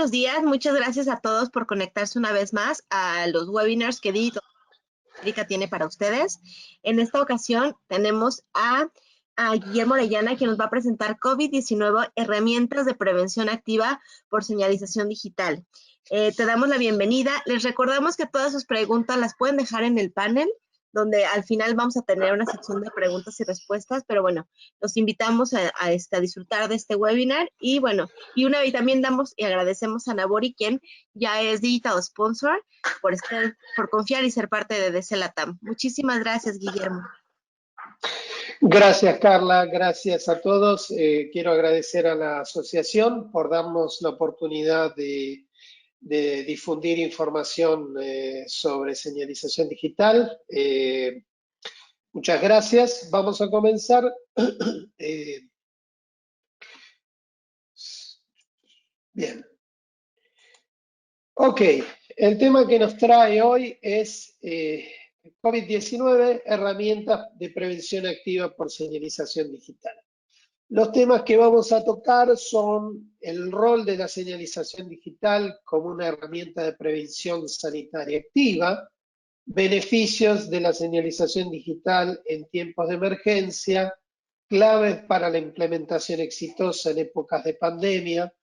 buenos días. Muchas gracias a todos por conectarse una vez más a los webinars que Digital América tiene para ustedes. En esta ocasión tenemos a Guillermo Orellana, quien nos va a presentar COVID-19, herramientas de prevención activa por señalización digital. Te damos la bienvenida. Les recordamos que todas sus preguntas las pueden dejar en el panel, donde al final vamos a tener una sección de preguntas y respuestas, pero bueno, los invitamos a disfrutar de este webinar y bueno, y también damos y agradecemos a Nabori, quien ya es Digital Sponsor, por confiar y ser parte de DC Latam. Muchísimas gracias, Guillermo. Gracias, Carla. Gracias a todos. Quiero agradecer a la asociación por darnos la oportunidad de difundir información sobre señalización digital. Muchas gracias. Vamos a comenzar. Bien. Ok, el tema que nos trae hoy es COVID-19, herramientas de prevención activa por señalización digital. Los temas que vamos a tocar son el rol de la señalización digital como una herramienta de prevención sanitaria activa, beneficios de la señalización digital en tiempos de emergencia, claves para la implementación exitosa en épocas de pandemia,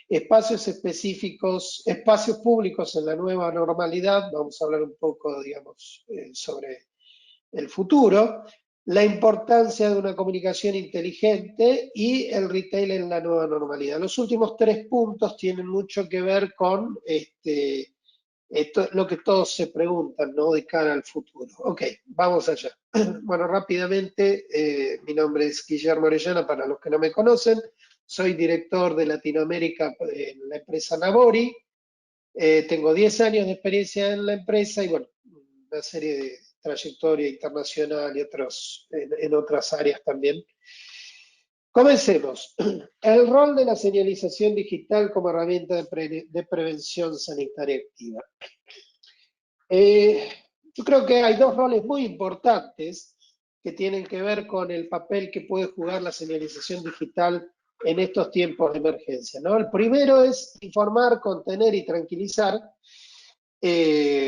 espacios específicos, espacios públicos en la nueva normalidad. Vamos a hablar un poco, digamos, sobre el futuro, la importancia de una comunicación inteligente y el retail en la nueva normalidad. Los últimos 3 puntos tienen mucho que ver con lo que todos se preguntan, ¿no? De cara al futuro. Ok, vamos allá. Bueno, rápidamente, mi nombre es Guillermo Orellana, para los que no me conocen. Soy director de Latinoamérica en la empresa Nabori. Tengo 10 años de experiencia en la empresa y, bueno, una serie de trayectoria internacional y en otras áreas también. Comencemos. El rol de la señalización digital como herramienta de prevención sanitaria activa. Yo creo que hay 2 roles muy importantes que tienen que ver con el papel que puede jugar la señalización digital en estos tiempos de emergencia, ¿no? El primero es informar, contener y tranquilizar.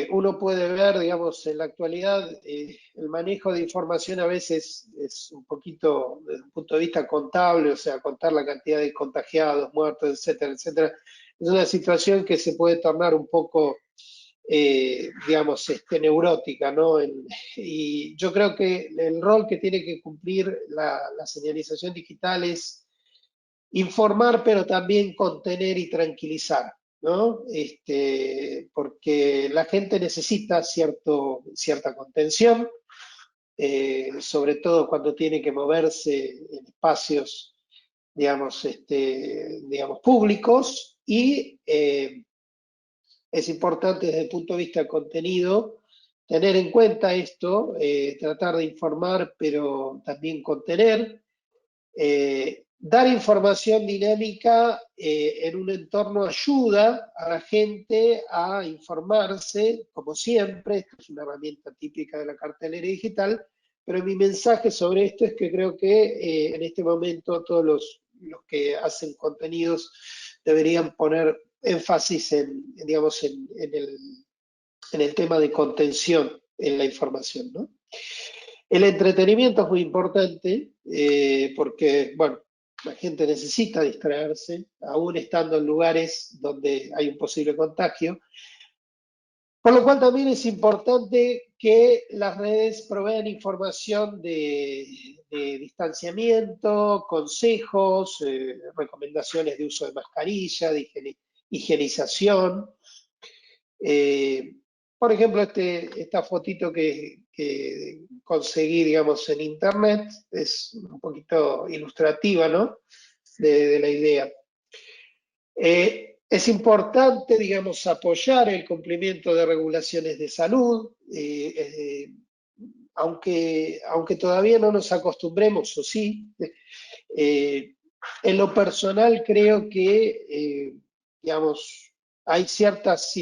Uno puede ver, digamos, en la actualidad, el manejo de información a veces es un poquito, desde un punto de vista contable, o sea, contar la cantidad de contagiados, muertos, etcétera, etcétera. Es una situación que se puede tornar un poco, digamos, neurótica, ¿no? Y yo creo que el rol que tiene que cumplir la señalización digital es informar, pero también contener y tranquilizar, ¿no? Porque la gente necesita cierta contención, sobre todo cuando tiene que moverse en espacios, digamos, públicos, y es importante desde el punto de vista del contenido tener en cuenta esto, tratar de informar, pero también contener, dar información dinámica en un entorno ayuda a la gente a informarse, como siempre. Esto es una herramienta típica de la cartelera digital, pero mi mensaje sobre esto es que creo que en este momento todos los que hacen contenidos deberían poner énfasis digamos, en el tema de contención en la información, ¿no? El entretenimiento es muy importante porque, bueno, la gente necesita distraerse, aún estando en lugares donde hay un posible contagio. Por lo cual también es importante que las redes provean información de distanciamiento, consejos, recomendaciones de uso de mascarilla, de higienización. Por ejemplo, esta fotito que conseguí, digamos, en internet es un poquito ilustrativa, ¿no? De la idea. Es importante, digamos, apoyar el cumplimiento de regulaciones de salud, aunque todavía no nos acostumbremos, o sí. En lo personal creo que, digamos, hay ciertas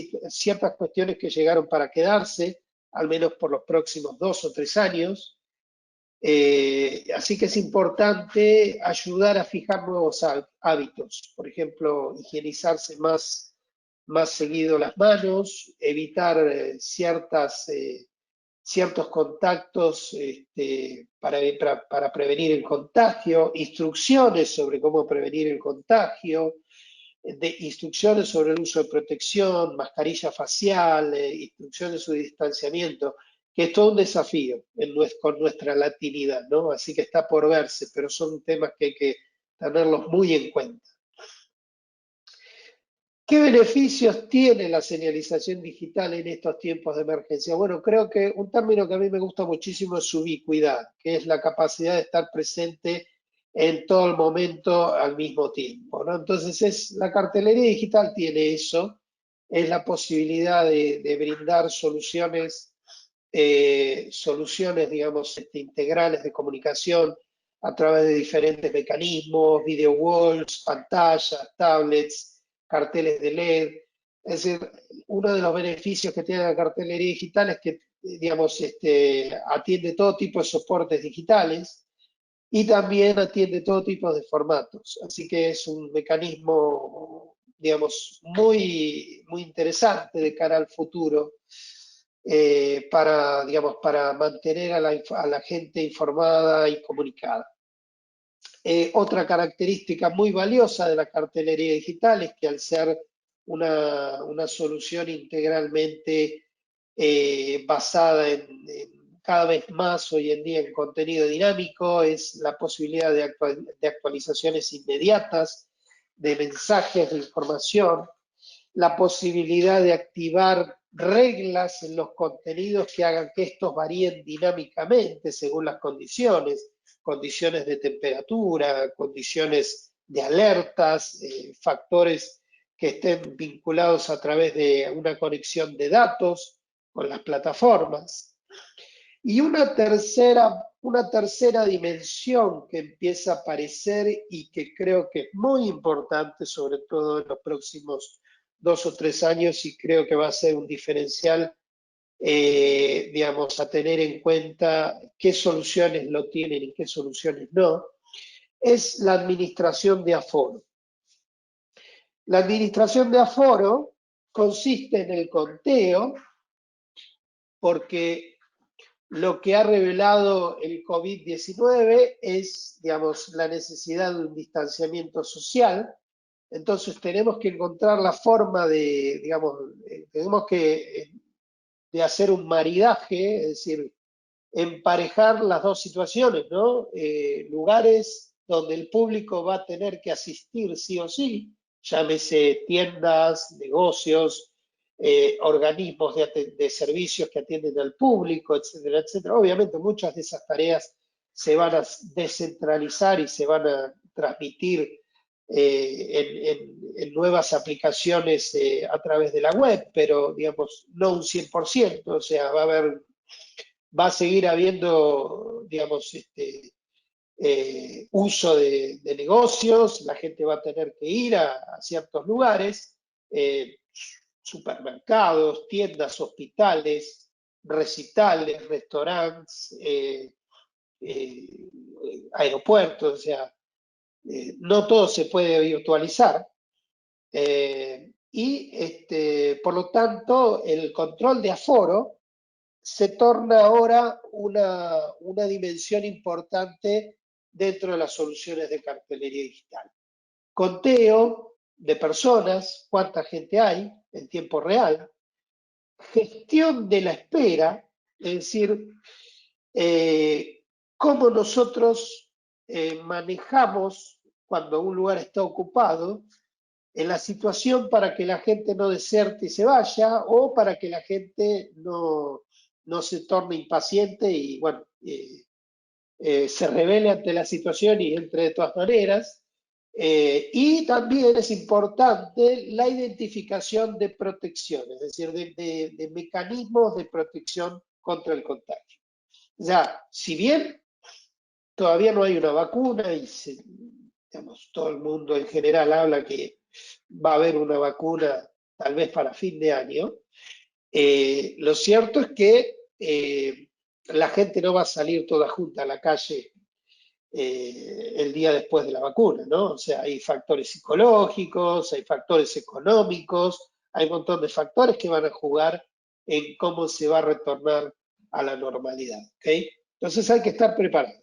cuestiones que llegaron para quedarse, al menos por los próximos 2 o 3 años. Así que es importante ayudar a fijar nuevos hábitos. Por ejemplo, higienizarse más más seguido las manos, evitar ciertos contactos para prevenir el contagio, instrucciones sobre cómo prevenir el contagio, instrucciones sobre el uso de protección, mascarilla facial, instrucciones sobre distanciamiento, que es todo un desafío con nuestra latinidad, ¿no? Así que está por verse, pero son temas que hay que tenerlos muy en cuenta. ¿Qué beneficios tiene la señalización digital en estos tiempos de emergencia? Bueno, creo que un término que a mí me gusta muchísimo es su ubicuidad, que es la capacidad de estar presente en todo el momento al mismo tiempo, ¿no? Entonces, la cartelería digital tiene eso, es la posibilidad de brindar soluciones, digamos, integrales de comunicación a través de diferentes mecanismos, video walls, pantallas, tablets, carteles de LED. Es decir, uno de los beneficios que tiene la cartelería digital es que, digamos, atiende todo tipo de soportes digitales y también atiende todo tipo de formatos. Así que es un mecanismo, digamos, muy interesante de cara al futuro digamos, para mantener a la gente informada y comunicada. Otra característica muy valiosa de la cartelería digital es que al ser una solución integralmente basada en cada vez más hoy en día en contenido dinámico, es la posibilidad de actualizaciones inmediatas, de mensajes de información, la posibilidad de activar reglas en los contenidos que hagan que estos varíen dinámicamente según las condiciones de temperatura, condiciones de alertas, factores que estén vinculados a través de una conexión de datos con las plataformas. Y una tercera dimensión que empieza a aparecer y que creo que es muy importante, sobre todo en los próximos 2 o 3 años, y creo que va a ser un diferencial, digamos, a tener en cuenta qué soluciones lo tienen y qué soluciones no, es la administración de aforo. La administración de aforo consiste en el conteo, porque lo que ha revelado el COVID-19 es, digamos, la necesidad de un distanciamiento social. Entonces tenemos que encontrar la forma de, digamos, tenemos que de hacer un maridaje, es decir, emparejar las dos situaciones, ¿no? Lugares donde el público va a tener que asistir sí o sí, llámese tiendas, negocios, organismos de servicios que atienden al público, etcétera, etcétera. Obviamente muchas de esas tareas se van a descentralizar y se van a transmitir en nuevas aplicaciones a través de la web, pero digamos, no un 100%, o sea, va a seguir habiendo, digamos, uso de negocios, la gente va a tener que ir a ciertos lugares, supermercados, tiendas, hospitales, recitales, restaurantes, aeropuertos, o sea, no todo se puede virtualizar. Por lo tanto, el control de aforo se torna ahora una dimensión importante dentro de las soluciones de cartelería digital. Conteo de personas, cuánta gente hay en tiempo real, gestión de la espera, es decir, cómo nosotros manejamos cuando un lugar está ocupado en la situación para que la gente no deserte y se vaya, o para que la gente no se torne impaciente y, bueno, se revele ante la situación y entre de todas maneras. Y también es importante la identificación de protección, es decir, de mecanismos de protección contra el contagio. Ya, si bien todavía no hay una vacuna y digamos, todo el mundo en general habla que va a haber una vacuna tal vez para fin de año, lo cierto es que la gente no va a salir toda junta a la calle el día después de la vacuna, ¿no? O sea, hay factores psicológicos, hay factores económicos, Hay un montón de factores que van a jugar en cómo se va a retornar a la normalidad. ¿Okay? Entonces hay que estar preparados.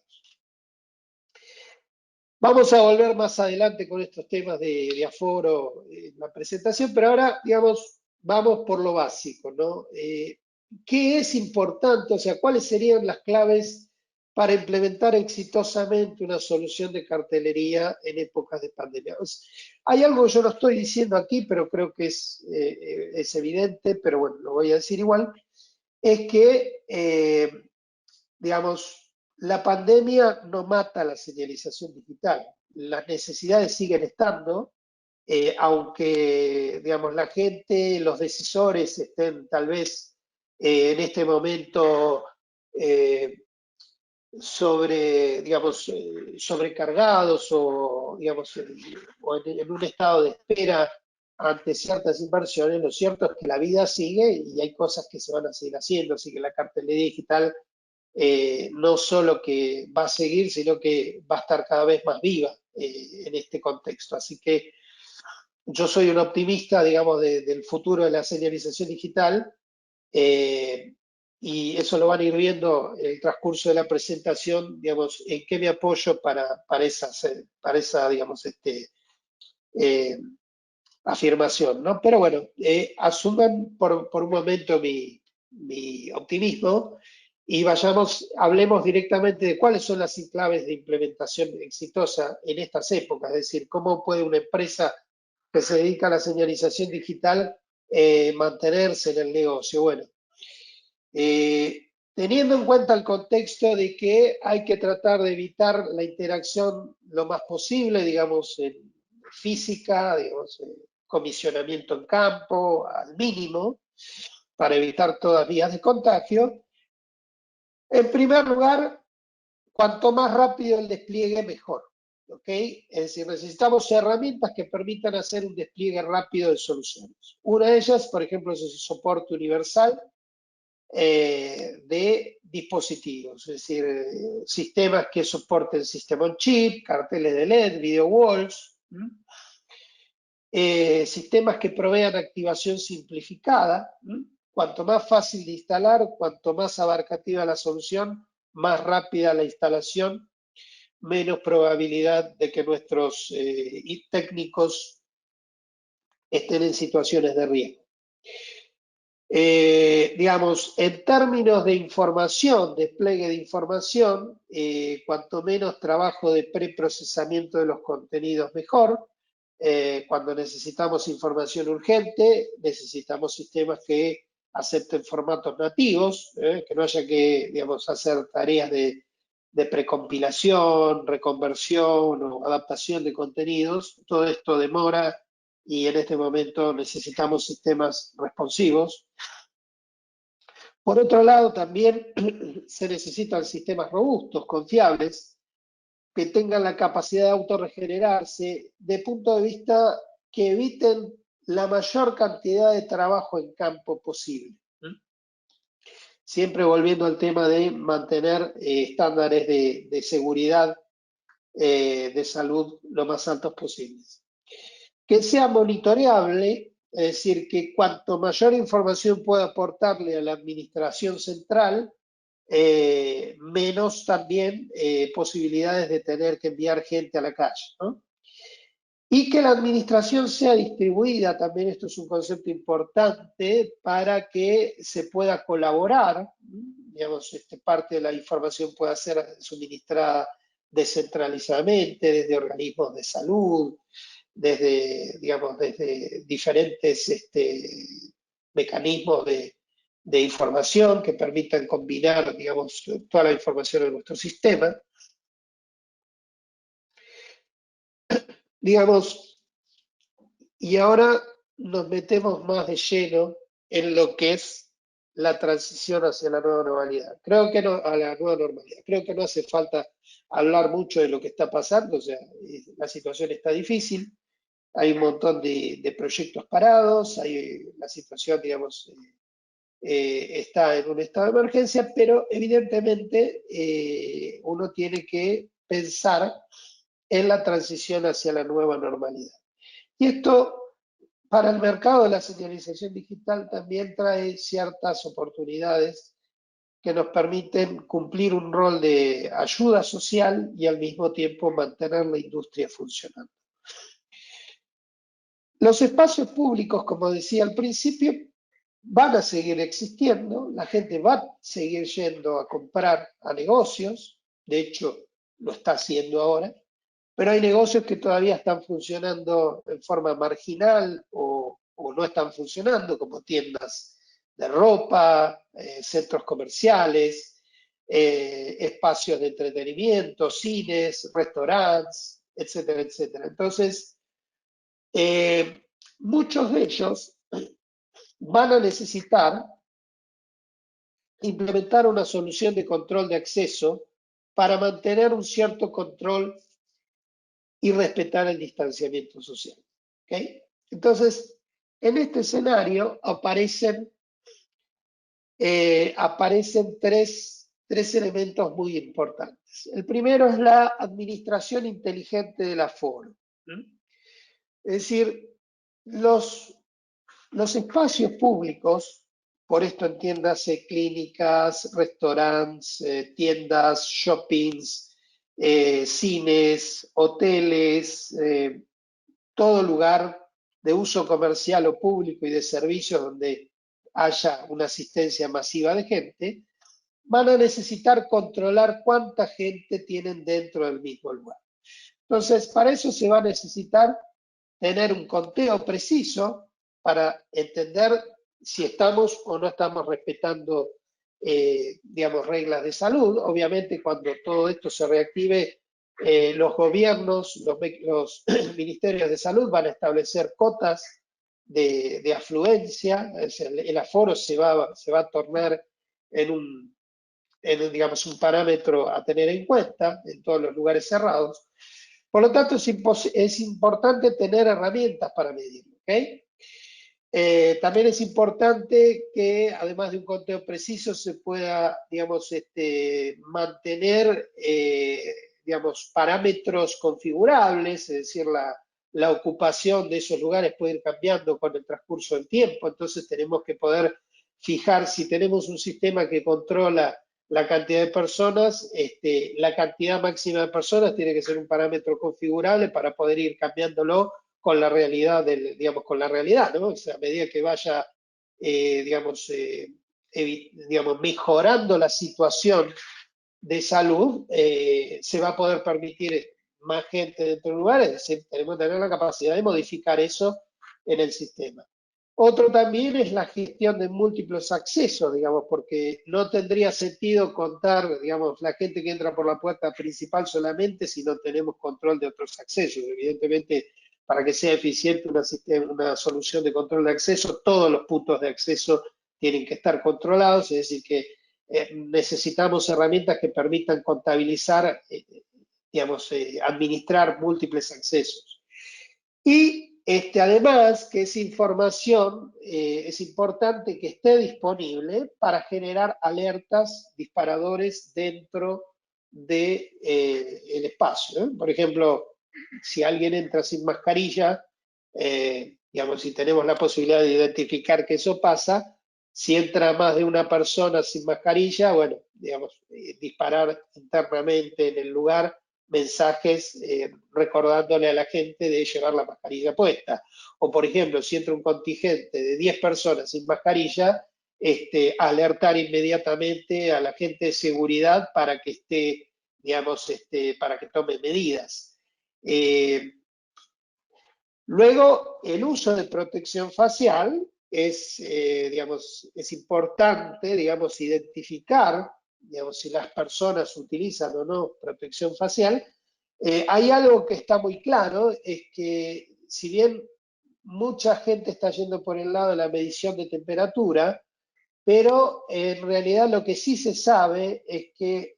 Vamos a volver más adelante con estos temas de aforo en la presentación, pero ahora, digamos, vamos por lo básico, ¿no? ¿Qué es importante? O sea, ¿cuáles serían las claves para implementar exitosamente una solución de cartelería en épocas de pandemia? Hay algo que yo no estoy diciendo aquí, pero creo que es evidente, pero bueno, lo voy a decir igual, es que, digamos, la pandemia no mata la señalización digital. Las necesidades siguen estando, aunque, digamos, la gente, los decisores estén tal vez en este momento sobrecargados o, digamos, en un estado de espera ante ciertas inversiones, lo cierto es que la vida sigue y hay cosas que se van a seguir haciendo, así que la cartelería digital no solo que va a seguir, sino que va a estar cada vez más viva en este contexto. Así que yo soy un optimista, digamos, del futuro de la señalización digital y eso lo van a ir viendo en el transcurso de la presentación, digamos, en qué me apoyo para esa digamos, eh, afirmación, ¿no? Pero bueno, asuman por un momento mi optimismo y hablemos directamente de cuáles son las claves de implementación exitosa en estas épocas, es decir, cómo puede una empresa que se dedica a la señalización digital mantenerse en el negocio. Bueno, teniendo en cuenta el contexto de que hay que tratar de evitar la interacción lo más posible, digamos, en física, digamos, comisionamiento en campo al mínimo, para evitar todas vías de contagio. En primer lugar, cuanto más rápido el despliegue, mejor. ¿Okay? Es decir, necesitamos herramientas que permitan hacer un despliegue rápido de soluciones. Una de ellas, por ejemplo, es el soporte universal de dispositivos, es decir, sistemas que soporten sistema on chip, carteles de LED, video walls, sistemas que provean activación simplificada. Cuanto más fácil de instalar, cuanto más abarcativa la solución, más rápida la instalación, menos probabilidad de que nuestros técnicos estén en situaciones de riesgo. Digamos, en términos de información, despliegue de información, cuanto menos trabajo de preprocesamiento de los contenidos, mejor. Cuando necesitamos información urgente, necesitamos sistemas que acepten formatos nativos, que no haya que, digamos, hacer tareas de precompilación, reconversión o adaptación de contenidos. Todo esto demora y en este momento necesitamos sistemas responsivos. Por otro lado, también se necesitan sistemas robustos, confiables, que tengan la capacidad de autorregenerarse de punto de vista que eviten la mayor cantidad de trabajo en campo posible. Siempre volviendo al tema de mantener estándares de seguridad, de salud lo más altos posibles. Que sea monitoreable, es decir, que cuanto mayor información pueda aportarle a la administración central, menos también posibilidades de tener que enviar gente a la calle, ¿no? Y que la administración sea distribuida, también esto es un concepto importante para que se pueda colaborar, digamos, parte de la información pueda ser suministrada descentralizadamente desde organismos de salud, digamos, desde diferentes mecanismos de información que permitan combinar, digamos, toda la información de nuestro sistema. Digamos, y ahora nos metemos más de lleno en lo que es la transición hacia la nueva normalidad. Creo que no, a la nueva normalidad. Creo que no hace falta hablar mucho de lo que está pasando, o sea, la situación está difícil, hay un montón de proyectos parados, la situación, digamos, está en un estado de emergencia, pero evidentemente uno tiene que pensar en la transición hacia la nueva normalidad. Y esto para el mercado de la señalización digital también trae ciertas oportunidades que nos permiten cumplir un rol de ayuda social y al mismo tiempo mantener la industria funcionando. Los espacios públicos, como decía al principio, van a seguir existiendo, la gente va a seguir yendo a comprar a negocios, de hecho lo está haciendo ahora, pero hay negocios que todavía están funcionando en forma marginal o no están funcionando, como tiendas de ropa, centros comerciales, espacios de entretenimiento, cines, restaurantes, etcétera, etcétera. Entonces, muchos de ellos van a necesitar implementar una solución de control de acceso para mantener un cierto control y respetar el distanciamiento social. ¿Okay? Entonces, en este escenario aparecen tres elementos muy importantes. El primero es la administración inteligente del aforo. Es decir, los espacios públicos, por esto entiéndase clínicas, restaurantes, tiendas, shoppings, cines, hoteles, todo lugar de uso comercial o público y de servicios donde haya una asistencia masiva de gente, van a necesitar controlar cuánta gente tienen dentro del mismo lugar. Entonces, para eso se va a necesitar tener un conteo preciso para entender si estamos o no estamos respetando, digamos, reglas de salud. Obviamente, cuando todo esto se reactive, los gobiernos, los ministerios de salud van a establecer cotas de afluencia, el aforo se va a tornar digamos, un parámetro a tener en cuenta en todos los lugares cerrados. Por lo tanto, es importante tener herramientas para medirlo. ¿Okay? También es importante que, además de un conteo preciso, se pueda, digamos, mantener, digamos, parámetros configurables, es decir, la ocupación de esos lugares puede ir cambiando con el transcurso del tiempo. Entonces, tenemos que poder fijar si tenemos un sistema que controla la cantidad de personas, la cantidad máxima de personas tiene que ser un parámetro configurable para poder ir cambiándolo con la realidad, digamos, con la realidad, ¿no? O sea, a medida que vaya, digamos, digamos, mejorando la situación de salud, se va a poder permitir más gente dentro del lugar, es decir, tenemos que tener la capacidad de modificar eso en el sistema. Otro también es la gestión de múltiples accesos, digamos, porque no tendría sentido contar, digamos, la gente que entra por la puerta principal solamente si no tenemos control de otros accesos. Evidentemente, para que sea eficiente una solución de control de acceso, todos los puntos de acceso tienen que estar controlados, es decir, que necesitamos herramientas que permitan contabilizar, digamos, administrar múltiples accesos. Y además que esa información es importante que esté disponible para generar alertas, disparadores dentro del espacio, ¿eh? Por ejemplo, si alguien entra sin mascarilla, digamos, si tenemos la posibilidad de identificar que eso pasa, si entra más de una persona sin mascarilla, bueno, digamos, disparar internamente en el lugar mensajes recordándole a la gente de llevar la mascarilla puesta. O, por ejemplo, si entra un contingente de 10 personas sin mascarilla, alertar inmediatamente a la gente de seguridad para que esté, digamos, para que tome medidas. Luego, el uso de protección facial digamos, es importante, digamos, identificar, digamos, si las personas utilizan o no protección facial. Hay algo que está muy claro, es que si bien mucha gente está yendo por el lado de la medición de temperatura, pero en realidad lo que sí se sabe es que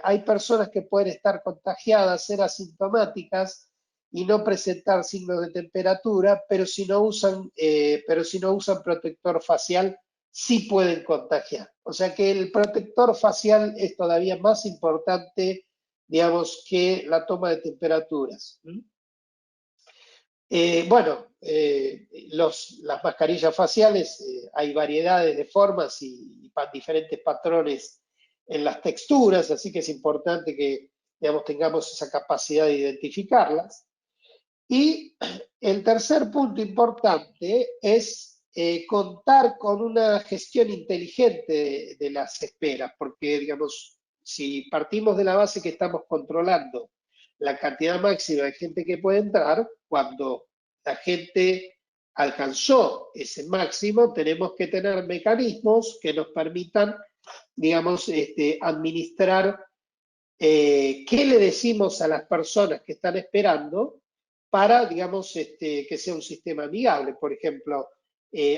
hay personas que pueden estar contagiadas, ser asintomáticas y no presentar signos de temperatura, pero si no usan protector facial, sí pueden contagiar. O sea que el protector facial es todavía más importante, digamos, que la toma de temperaturas. Las mascarillas faciales, hay variedades de formas y diferentes patrones en las texturas, así que es importante que, digamos, tengamos esa capacidad de identificarlas. Y el tercer punto importante es contar con una gestión inteligente de las esperas, porque, digamos, si partimos de la base que estamos controlando la cantidad máxima de gente que puede entrar, cuando la gente alcanzó ese máximo, tenemos que tener mecanismos que nos permitan, digamos, administrar qué le decimos a las personas que están esperando para, digamos, que sea un sistema amigable. Por ejemplo,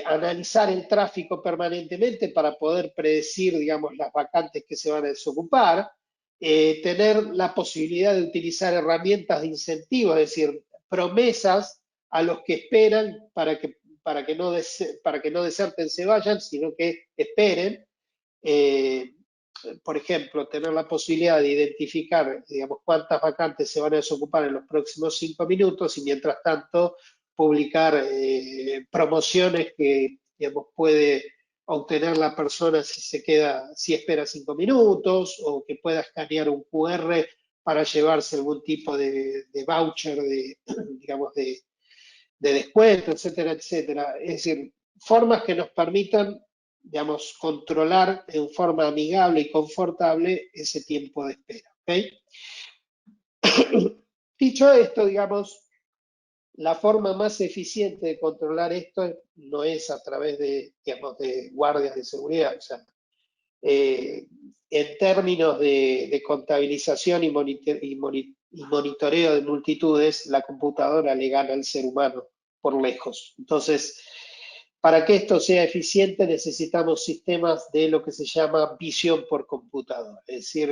analizar el tráfico permanentemente para poder predecir, digamos, las vacantes que se van a desocupar, tener la posibilidad de utilizar herramientas de incentivo, es decir, promesas a los que esperan para que no deserten, se vayan, sino que esperen. Por ejemplo, tener la posibilidad de identificar, digamos, cuántas vacantes se van a desocupar en los próximos 5 minutos y mientras tanto publicar promociones que, digamos, puede obtener la persona si espera 5 minutos, o que pueda escanear un QR para llevarse algún tipo de voucher digamos, de descuento, etcétera, etcétera. Es decir, formas que nos permitan, digamos, controlar en forma amigable y confortable ese tiempo de espera. ¿Okay? Dicho esto, digamos, la forma más eficiente de controlar esto no es a través de, digamos, de guardias de seguridad. O sea, en términos de contabilización y monitoreo de multitudes, la computadora le gana al ser humano por lejos. Entonces, para que esto sea eficiente necesitamos sistemas de lo que se llama visión por computadora. Es decir,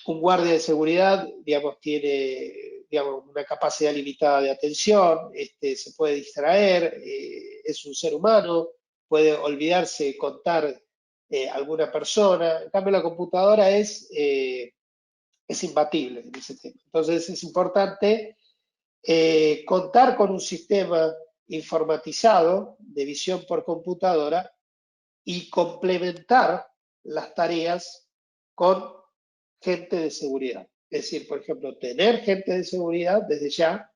un guardia de seguridad, digamos, tiene, digamos, una capacidad limitada de atención, se puede distraer, es un ser humano, puede olvidarse de contar alguna persona. En cambio, la computadora es imbatible en ese tema. Entonces, es importante contar con un sistema informatizado de visión por computadora y complementar las tareas con gente de seguridad. Es decir, por ejemplo, tener gente de seguridad desde ya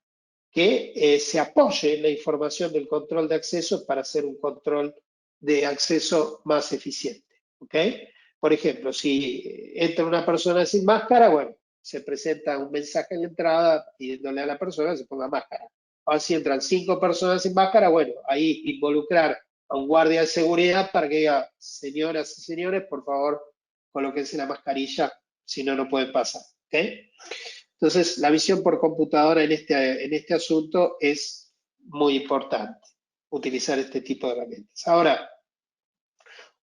que se apoye en la información del control de acceso para hacer un control de acceso más eficiente. ¿Ok? Por ejemplo, si entra una persona sin máscara, bueno, se presenta un mensaje en la entrada pidiéndole a la persona que se ponga máscara. Ahora, si entran 5 personas sin máscara, bueno, ahí involucrar a un guardia de seguridad para que diga, señoras y señores, por favor, colóquense la mascarilla, si no, no pueden pasar. ¿Okay? Entonces, la visión por computadora en este asunto es muy importante, utilizar este tipo de herramientas. Ahora,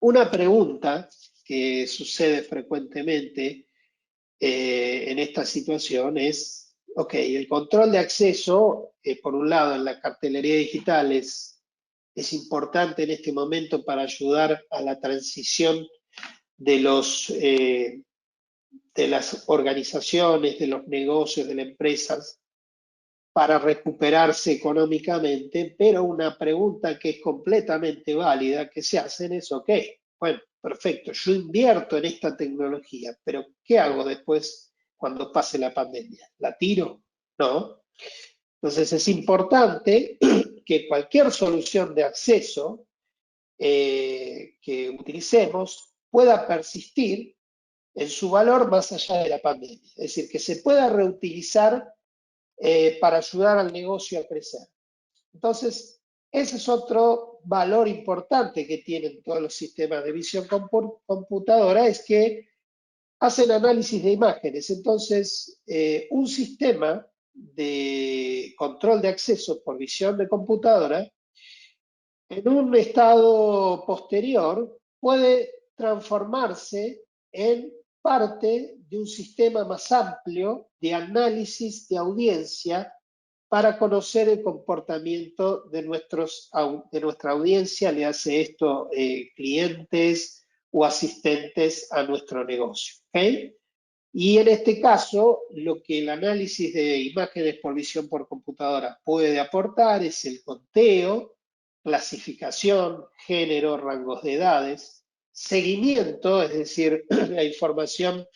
una pregunta que sucede frecuentemente en esta situación es, ok, el control de acceso, por un lado, en la cartelería digital es importante en este momento para ayudar a la transición de las organizaciones, de los negocios, de las empresas, para recuperarse económicamente, pero una pregunta que es completamente válida que se hacen es, ok, bueno, perfecto, yo invierto en esta tecnología, pero ¿qué hago después cuando pase la pandemia? ¿La tiro? No. Entonces es importante que cualquier solución de acceso que utilicemos pueda persistir en su valor más allá de la pandemia. Es decir, que se pueda reutilizar para ayudar al negocio a crecer. Entonces, ese es otro valor importante que tienen todos los sistemas de visión computadora, es que hacen análisis de imágenes. Entonces, un sistema de control de acceso por visión de computadora, en un estado posterior, puede transformarse en parte de un sistema más amplio de análisis de audiencia para conocer el comportamiento de nuestra audiencia, le hace esto clientes o asistentes a nuestro negocio. ¿Okay? Y en este caso, lo que el análisis de imágenes por visión por computadora puede aportar es el conteo, clasificación, género, rangos de edades, seguimiento, es decir, la información,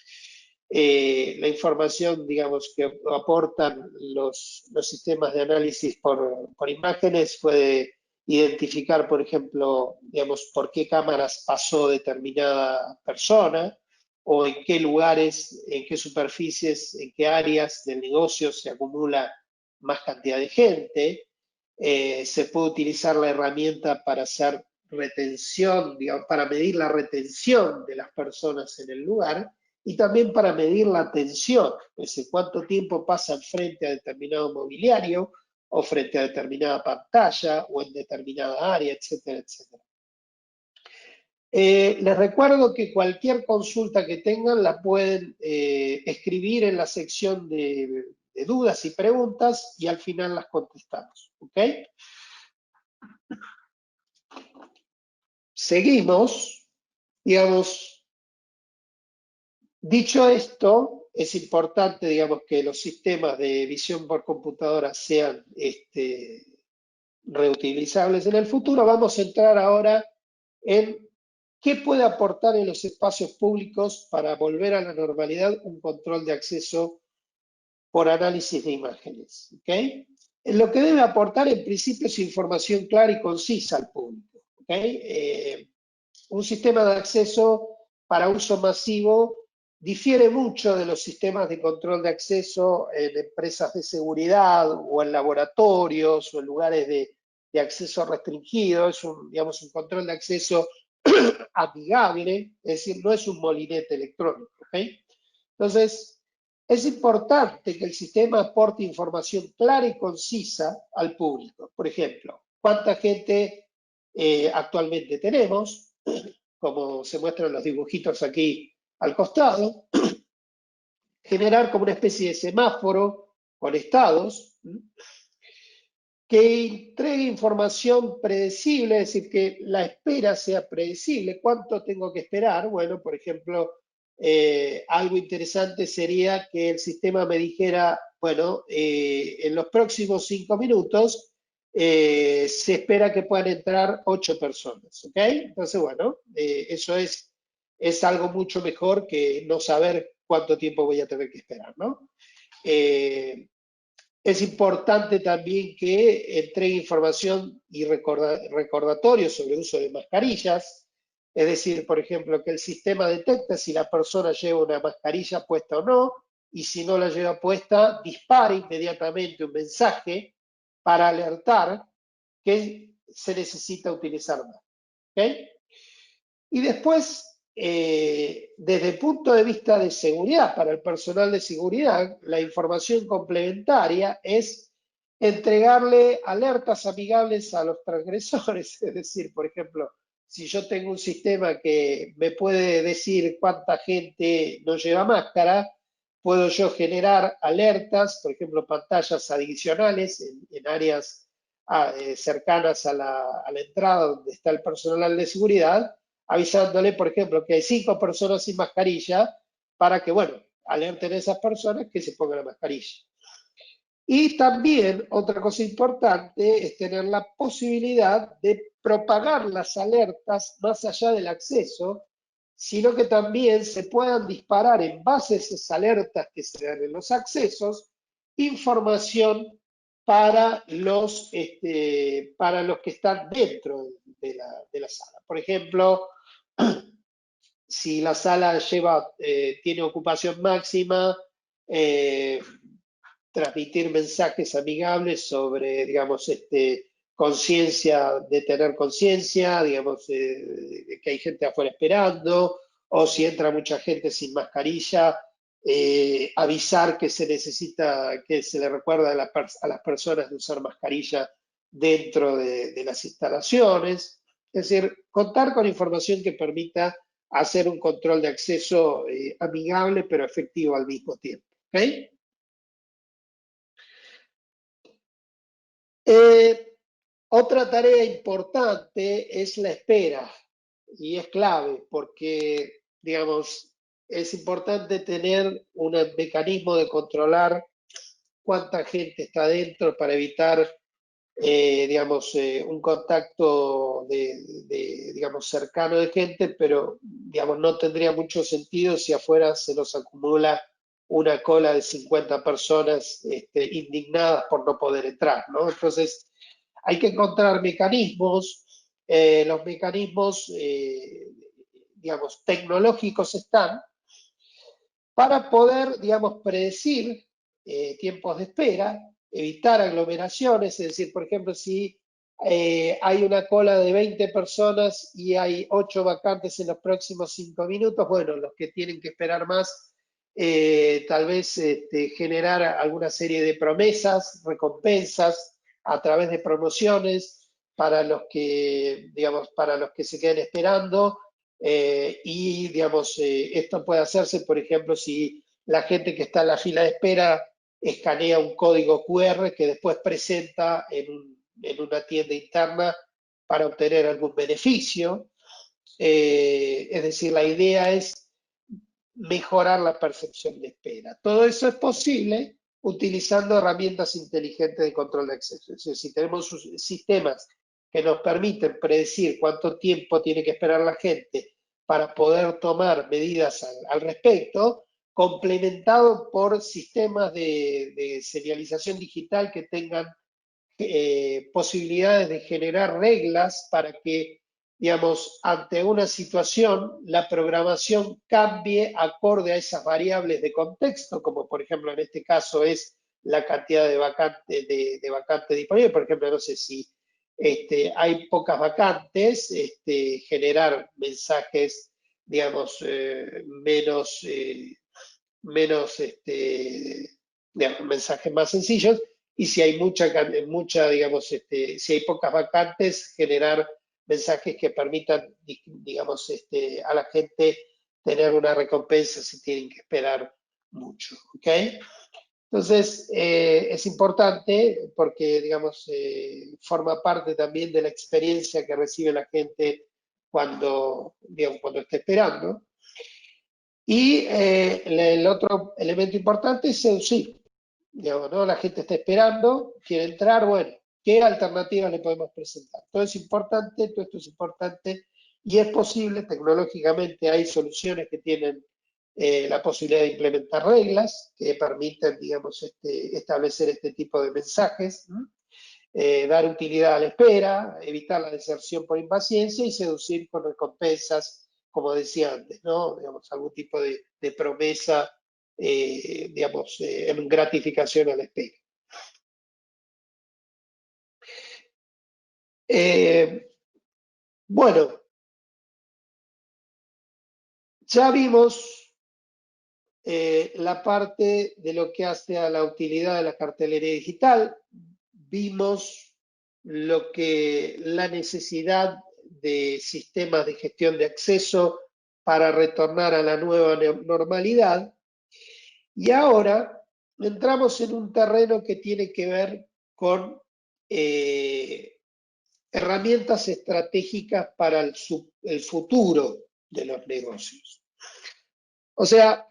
digamos, que aportan los sistemas de análisis por imágenes puede identificar, por ejemplo, digamos, por qué cámaras pasó determinada persona, o en qué lugares, en qué superficies, en qué áreas del negocio se acumula más cantidad de gente. Se puede utilizar la herramienta para hacer retención, digamos, para medir la retención de las personas en el lugar y también para medir la atención, es decir, cuánto tiempo pasan frente a determinado mobiliario o frente a determinada pantalla o en determinada área, etcétera, etcétera. Les recuerdo que cualquier consulta que tengan la pueden escribir en la sección de dudas y preguntas y al final las contestamos. ¿Ok? Seguimos. Digamos, dicho esto, es importante, digamos, que los sistemas de visión por computadora sean reutilizables en el futuro. Vamos a entrar ahora en qué puede aportar en los espacios públicos para volver a la normalidad un control de acceso por análisis de imágenes. ¿Okay? Lo que debe aportar en principio es información clara y concisa al público. ¿Okay? Un sistema de acceso para uso masivo difiere mucho de los sistemas de control de acceso en empresas de seguridad o en laboratorios o en lugares de acceso restringido. Es digamos, un control de acceso amigable, es decir, no es un molinete electrónico. ¿Okay? Entonces, es importante que el sistema aporte información clara y concisa al público. Por ejemplo, ¿cuánta gente actualmente tenemos? Como se muestran los dibujitos aquí al costado. Generar como una especie de semáforo con estados que entregue información predecible, es decir, que la espera sea predecible. ¿Cuánto tengo que esperar? Bueno, por ejemplo, algo interesante sería que el sistema me dijera, bueno, en los próximos 5 minutos se espera que puedan entrar 8 personas, ¿ok? Entonces, bueno, eso es algo mucho mejor que no saber cuánto tiempo voy a tener que esperar, ¿no? Es importante también que entregue información y recordatorios sobre el uso de mascarillas, es decir, por ejemplo, que el sistema detecta si la persona lleva una mascarilla puesta o no, y si no la lleva puesta, dispare inmediatamente un mensaje para alertar que se necesita utilizar más. ¿Okay? Y después, desde el punto de vista de seguridad, para el personal de seguridad, la información complementaria es entregarle alertas amigables a los transgresores. Es decir, por ejemplo, si yo tengo un sistema que me puede decir cuánta gente no lleva máscara, puedo yo generar alertas, por ejemplo, pantallas adicionales en áreas cercanas a la entrada donde está el personal de seguridad, avisándole, por ejemplo, que hay 5 personas sin mascarilla para que, bueno, alerten a esas personas que se pongan la mascarilla. Y también otra cosa importante es tener la posibilidad de propagar las alertas más allá del acceso, sino que también se puedan disparar en base a esas alertas que se dan en los accesos, información para los que están dentro de la sala. Por ejemplo, si la sala tiene ocupación máxima, transmitir mensajes amigables sobre, digamos, conciencia, de tener conciencia, digamos, que hay gente afuera esperando, o si entra mucha gente sin mascarilla, avisar que se necesita, que se le recuerda a las personas de usar mascarilla dentro de las instalaciones. Es decir, contar con información que permita hacer un control de acceso amigable pero efectivo al mismo tiempo. ¿Okay? Otra tarea importante es la espera y es clave porque, digamos, es importante tener un mecanismo de controlar cuánta gente está dentro para evitar, digamos, un contacto digamos, cercano de gente, pero, digamos, no tendría mucho sentido si afuera se nos acumula una cola de 50 personas indignadas por no poder entrar, ¿no? Entonces, hay que encontrar mecanismos, los mecanismos, digamos, tecnológicos están para poder, digamos, predecir tiempos de espera, evitar aglomeraciones, es decir, por ejemplo, si hay una cola de 20 personas y hay 8 vacantes en los próximos 5 minutos, bueno, los que tienen que esperar más, tal vez generar alguna serie de promesas, recompensas a través de promociones para los que, digamos, para los que se queden esperando, y, digamos, esto puede hacerse, por ejemplo, si la gente que está en la fila de espera escanea un código QR que después presenta en una tienda interna para obtener algún beneficio. Es decir, la idea es mejorar la percepción de espera. Todo eso es posible utilizando herramientas inteligentes de control de acceso. Es decir, si tenemos sistemas que nos permiten predecir cuánto tiempo tiene que esperar la gente para poder tomar medidas al respecto, complementado por sistemas de señalización digital que tengan posibilidades de generar reglas para que, digamos, ante una situación, la programación cambie acorde a esas variables de contexto, como por ejemplo en este caso es la cantidad de vacantes disponibles. Por ejemplo, no sé si hay pocas vacantes, generar mensajes, digamos, digamos, mensajes más sencillos, y si hay digamos, si hay pocas vacantes, generar mensajes que permitan, digamos, a la gente tener una recompensa si tienen que esperar mucho, ¿ok? Entonces, es importante porque, digamos, forma parte también de la experiencia que recibe la gente cuando, digamos, cuando está esperando. Y el otro elemento importante es seducir. Digamos, ¿no? La gente está esperando, quiere entrar, bueno, ¿qué alternativas le podemos presentar? Todo es importante, todo esto es importante y es posible, tecnológicamente hay soluciones que tienen la posibilidad de implementar reglas que permiten, digamos, establecer este tipo de mensajes, dar utilidad a la espera, evitar la deserción por impaciencia y seducir con recompensas, como decía antes, ¿no? Digamos, algún tipo de promesa, digamos, en gratificación a la espera. Bueno, ya vimos la parte de lo que hace a la utilidad de la cartelería digital, vimos la necesidad de sistemas de gestión de acceso para retornar a la nueva normalidad, y ahora entramos en un terreno que tiene que ver con herramientas estratégicas para el futuro de los negocios. O sea,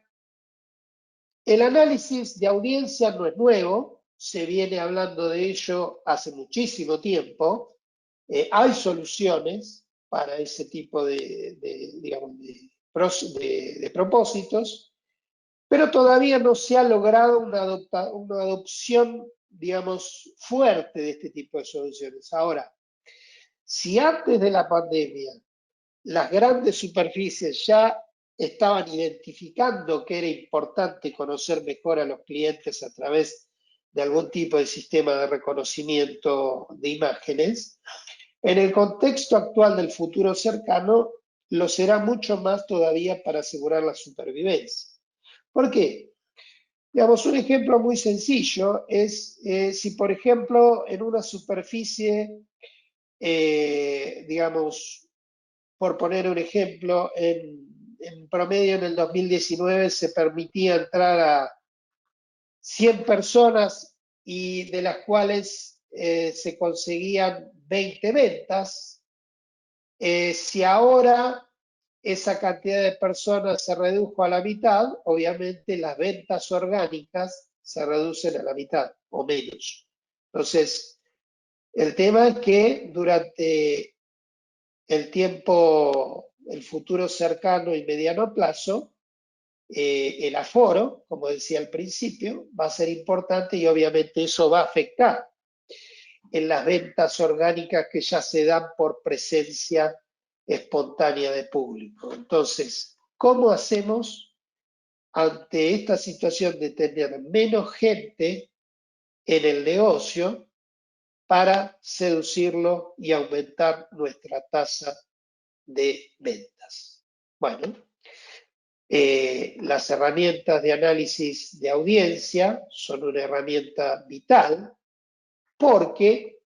el análisis de audiencia no es nuevo, se viene hablando de ello hace muchísimo tiempo. Hay soluciones para ese tipo digamos, de propósitos, pero todavía no se ha logrado una adopción, digamos, fuerte de este tipo de soluciones. Ahora, si antes de la pandemia las grandes superficies ya estaban identificando que era importante conocer mejor a los clientes a través de algún tipo de sistema de reconocimiento de imágenes, en el contexto actual del futuro cercano lo será mucho más todavía para asegurar la supervivencia. ¿Por qué? Digamos, un ejemplo muy sencillo es si, por ejemplo, en una superficie, digamos, por poner un ejemplo, en promedio en el 2019 se permitía entrar a 100 personas y de las cuales se conseguían 20 ventas. Si ahora esa cantidad de personas se redujo a la mitad, obviamente las ventas orgánicas se reducen a la mitad o menos. Entonces, el tema es que durante el futuro cercano y mediano plazo, el aforo, como decía al principio, va a ser importante y obviamente eso va a afectar en las ventas orgánicas que ya se dan por presencia espontánea de público. Entonces, ¿cómo hacemos ante esta situación de tener menos gente en el negocio para seducirlo y aumentar nuestra tasa de ventas? Bueno, las herramientas de análisis de audiencia son una herramienta vital porque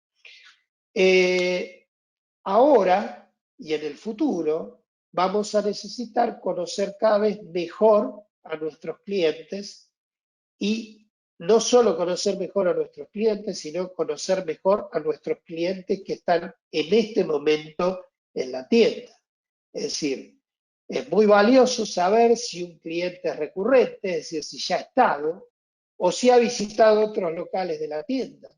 ahora y en el futuro vamos a necesitar conocer cada vez mejor a nuestros clientes y no solo conocer mejor a nuestros clientes, sino conocer mejor a nuestros clientes que están en este momento en la tienda. Es decir, es muy valioso saber si un cliente es recurrente, es decir, si ya ha estado o si ha visitado otros locales de la tienda.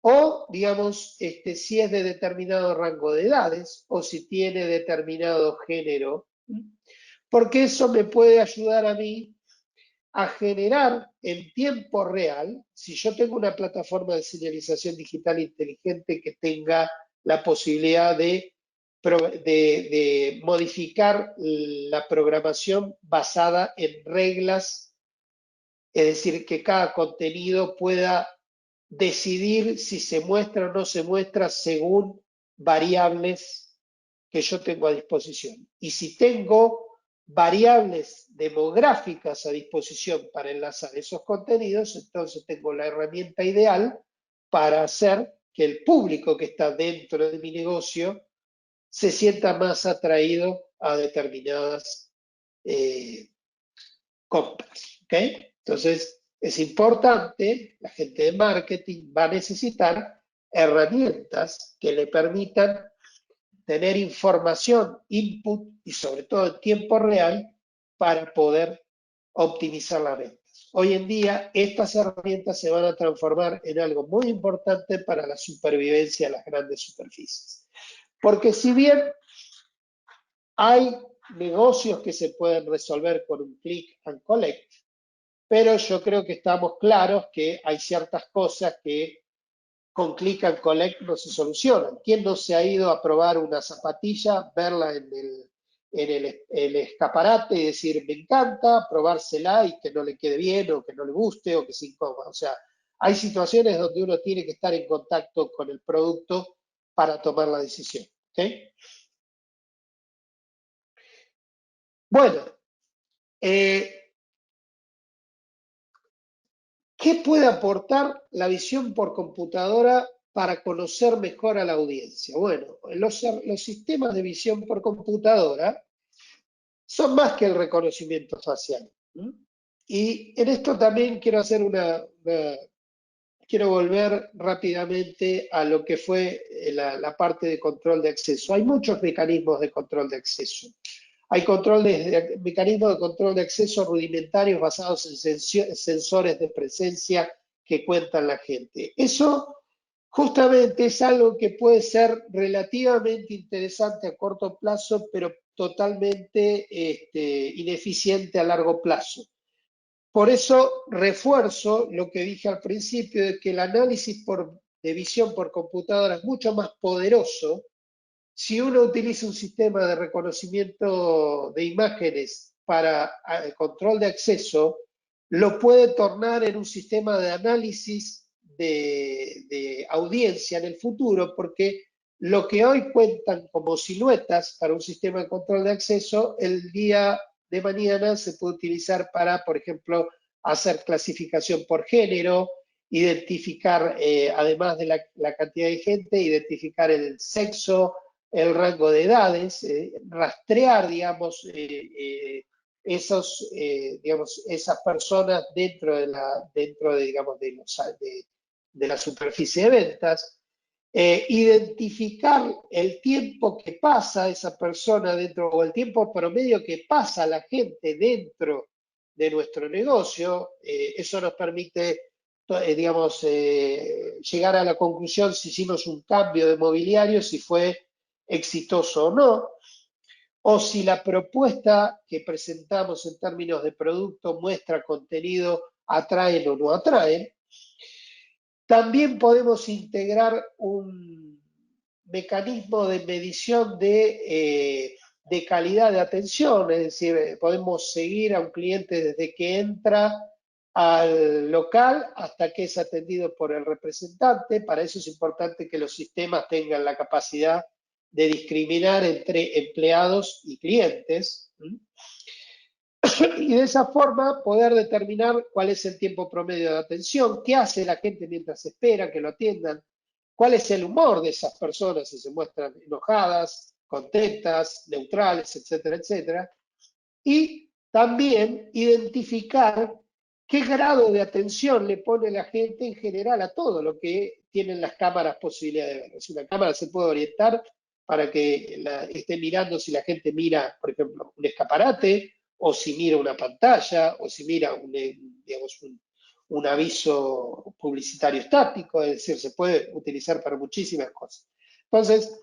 O, digamos, si es de determinado rango de edades o si tiene determinado género, porque eso me puede ayudar a mí a generar en tiempo real, si yo tengo una plataforma de señalización digital inteligente que tenga la posibilidad de modificar la programación basada en reglas, es decir, que cada contenido pueda decidir si se muestra o no se muestra según variables que yo tengo a disposición. Y si tengo variables demográficas a disposición para enlazar esos contenidos, entonces tengo la herramienta ideal para hacer que el público que está dentro de mi negocio se sienta más atraído a determinadas compras. ¿Okay? Entonces, es importante, la gente de marketing va a necesitar herramientas que le permitan tener información, input y sobre todo en tiempo real para poder optimizar las ventas. Hoy en día estas herramientas se van a transformar en algo muy importante para la supervivencia de las grandes superficies. Porque si bien hay negocios que se pueden resolver con un click and collect, pero yo creo que estamos claros que hay ciertas cosas que con click and collect no se solucionan. ¿Quién no se ha ido a probar una zapatilla, verla en el escaparate y decir, me encanta, probársela y que no le quede bien o que no le guste o que se incómoda? O sea, hay situaciones donde uno tiene que estar en contacto con el producto para tomar la decisión. ¿Okay? Bueno, ¿qué puede aportar la visión por computadora para conocer mejor a la audiencia? Bueno, los sistemas de visión por computadora son más que el reconocimiento facial. Y en esto también quiero hacer quiero volver rápidamente a lo que fue la parte de control de acceso. Hay muchos mecanismos de control de acceso. Hay mecanismos de control de acceso rudimentarios basados en sensores de presencia que cuentan la gente. Eso justamente es algo que puede ser relativamente interesante a corto plazo, pero totalmente ineficiente a largo plazo. Por eso refuerzo lo que dije al principio, de que el análisis de visión por computadora es mucho más poderoso si uno utiliza un sistema de reconocimiento de imágenes para control de acceso, lo puede tornar en un sistema de análisis de audiencia en el futuro, porque lo que hoy cuentan como siluetas para un sistema de control de acceso, el día de mañana se puede utilizar para, por ejemplo, hacer clasificación por género, identificar, además de la cantidad de gente, identificar el sexo, el rango de edades, rastrear, digamos, esas personas dentro de la superficie de ventas. Identificar el tiempo que pasa esa persona dentro, o el tiempo promedio que pasa la gente dentro de nuestro negocio. Eso nos permite, digamos, llegar a la conclusión si hicimos un cambio de mobiliario, si fue exitoso o no, o si la propuesta que presentamos en términos de producto, muestra, contenido, atraen o no atraen. También podemos integrar un mecanismo de medición de calidad de atención, es decir, podemos seguir a un cliente desde que entra al local hasta que es atendido por el representante. Para eso es importante que los sistemas tengan la capacidad de discriminar entre empleados y clientes. Y de esa forma poder determinar cuál es el tiempo promedio de atención, qué hace la gente mientras espera que lo atiendan, cuál es el humor de esas personas, si se muestran enojadas, contentas, neutrales, etcétera, etcétera. Y también identificar qué grado de atención le pone la gente en general a todo lo que tienen las cámaras posibilidad de ver. Si una cámara se puede orientar para que esté mirando si la gente mira, por ejemplo, un escaparate, o si mira una pantalla, o si mira digamos, un aviso publicitario estático, es decir, se puede utilizar para muchísimas cosas. Entonces,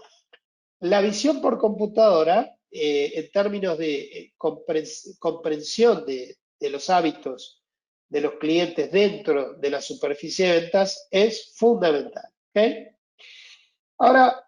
la visión por computadora, en términos de comprensión de los hábitos de los clientes dentro de la superficie de ventas, es fundamental. ¿Okay? Ahora,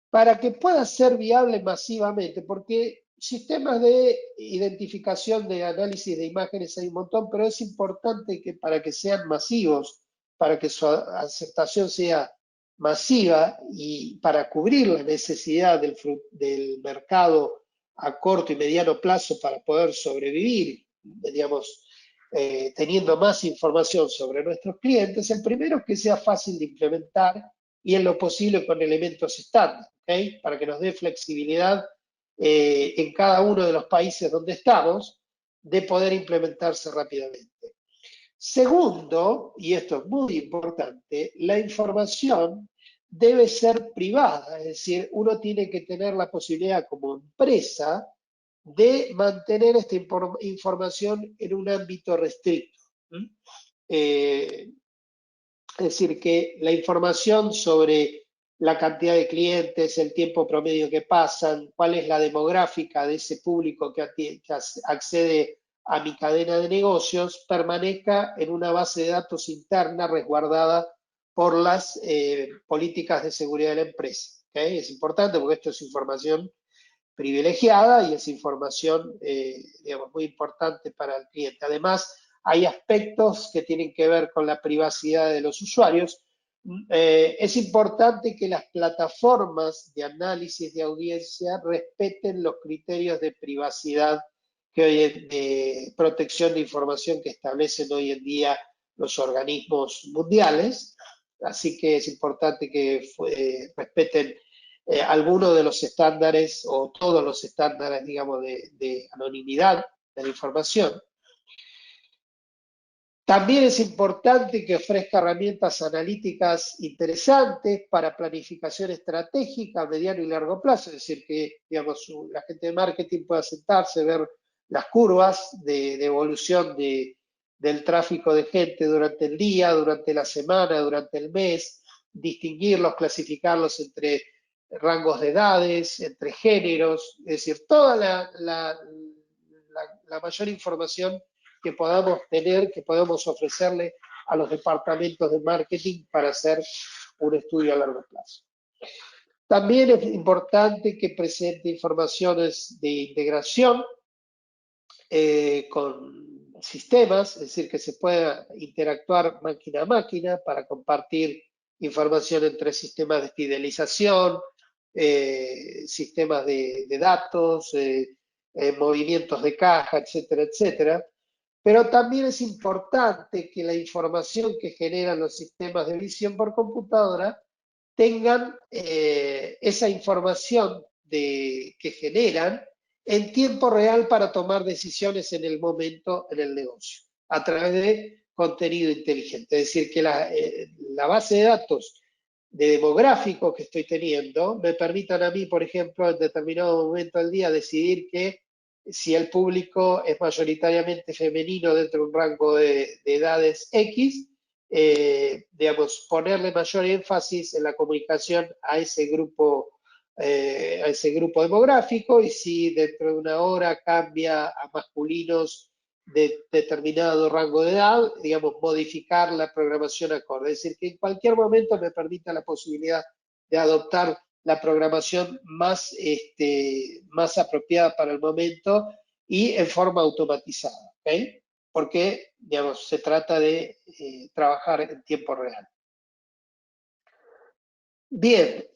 para que pueda ser viable masivamente, porque sistemas de identificación de análisis de imágenes hay un montón, pero es importante que para que sean masivos, para que su aceptación sea masiva y para cubrir la necesidad del mercado a corto y mediano plazo para poder sobrevivir, digamos, teniendo más información sobre nuestros clientes, el primero es que sea fácil de implementar y en lo posible con elementos estándar, ¿okay? Para que nos dé flexibilidad en cada uno de los países donde estamos de poder implementarse rápidamente. Segundo, y esto es muy importante, la información debe ser privada, es decir, uno tiene que tener la posibilidad como empresa de mantener esta información en un ámbito restricto. Es decir, que la información sobre la cantidad de clientes, el tiempo promedio que pasan, cuál es la demográfica de ese público que accede a mi cadena de negocios, permanezca en una base de datos interna resguardada por las políticas de seguridad de la empresa. ¿Okay? Es importante porque esto es información privilegiada y es información, digamos, muy importante para el cliente. Además, hay aspectos que tienen que ver con la privacidad de los usuarios. Es importante que las plataformas de análisis de audiencia respeten los criterios de privacidad de protección de información que establecen hoy en día los organismos mundiales. Así que es importante que respeten algunos de los estándares o todos los estándares, digamos, de anonimidad de la información. También es importante que ofrezca herramientas analíticas interesantes para planificación estratégica a mediano y largo plazo, es decir, que digamos, la gente de marketing pueda sentarse, ver las curvas de evolución del tráfico de gente durante el día, durante la semana, durante el mes, distinguirlos, clasificarlos entre rangos de edades, entre géneros, es decir, toda la mayor información que podamos tener, que podamos ofrecerle a los departamentos de marketing para hacer un estudio a largo plazo. También es importante que presente informaciones de integración con sistemas, es decir, que se pueda interactuar máquina a máquina para compartir información entre sistemas de fidelización, sistemas de datos, movimientos de caja, etcétera, etcétera. Pero también es importante que la información que generan los sistemas de visión por computadora tengan esa información que generan en tiempo real para tomar decisiones en el momento en el negocio, a través de contenido inteligente. Es decir, que la base de datos demográfico que estoy teniendo me permitan a mí, por ejemplo, en determinado momento del día decidir que si el público es mayoritariamente femenino dentro de un rango de edades X, digamos, ponerle mayor énfasis en la comunicación a ese grupo demográfico, y si dentro de una hora cambia a masculinos de determinado rango de edad, digamos, modificar la programación acorde. Es decir, que en cualquier momento me permita la posibilidad de adoptar la programación más, más apropiada para el momento y en forma automatizada, ¿okay? Porque, digamos, se trata de trabajar en tiempo real. Bien,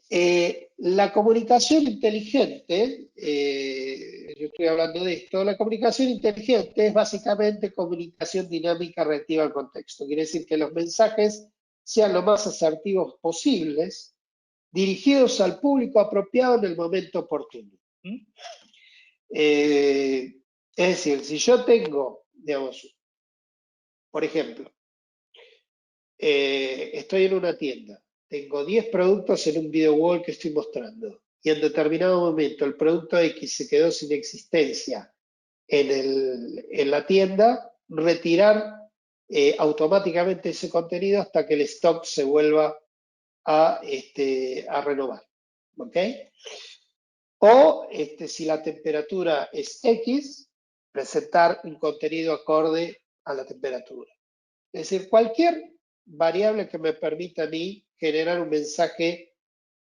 la comunicación inteligente, yo estoy hablando de esto, la comunicación inteligente es básicamente comunicación dinámica reactiva al contexto. Quiere decir que los mensajes sean lo más asertivos posibles, dirigidos al público apropiado en el momento oportuno. Es decir, si yo tengo, digamos, por ejemplo, estoy en una tienda, tengo 10 productos en un video wall que estoy mostrando, y en determinado momento el producto X se quedó sin existencia en la tienda, retirar automáticamente ese contenido hasta que el stock se vuelva a renovar. ¿Ok? O si la temperatura es X, presentar un contenido acorde a la temperatura. Es decir, cualquier variable que me permita a mí generar un mensaje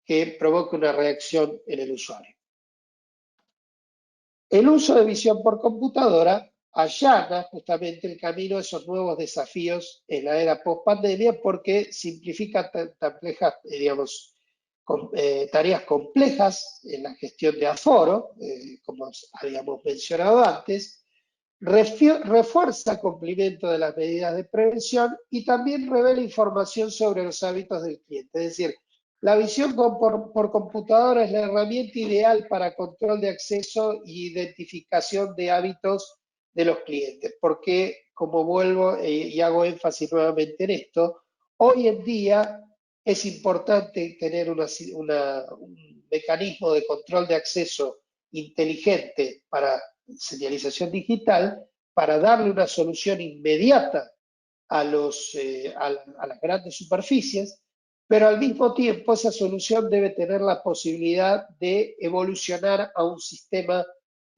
que provoque una reacción en el usuario. El uso de visión por computadora allana justamente el camino a esos nuevos desafíos en la era post-pandemia, porque simplifica digamos, tareas complejas en la gestión de aforo, como habíamos mencionado antes, refuerza el cumplimiento de las medidas de prevención y también revela información sobre los hábitos del cliente. Es decir, la visión por computadora es la herramienta ideal para control de acceso e identificación de hábitos de los clientes, porque, como vuelvo y hago énfasis nuevamente en esto, hoy en día es importante tener un mecanismo de control de acceso inteligente para señalización digital, para darle una solución inmediata a las grandes superficies, pero al mismo tiempo esa solución debe tener la posibilidad de evolucionar a un sistema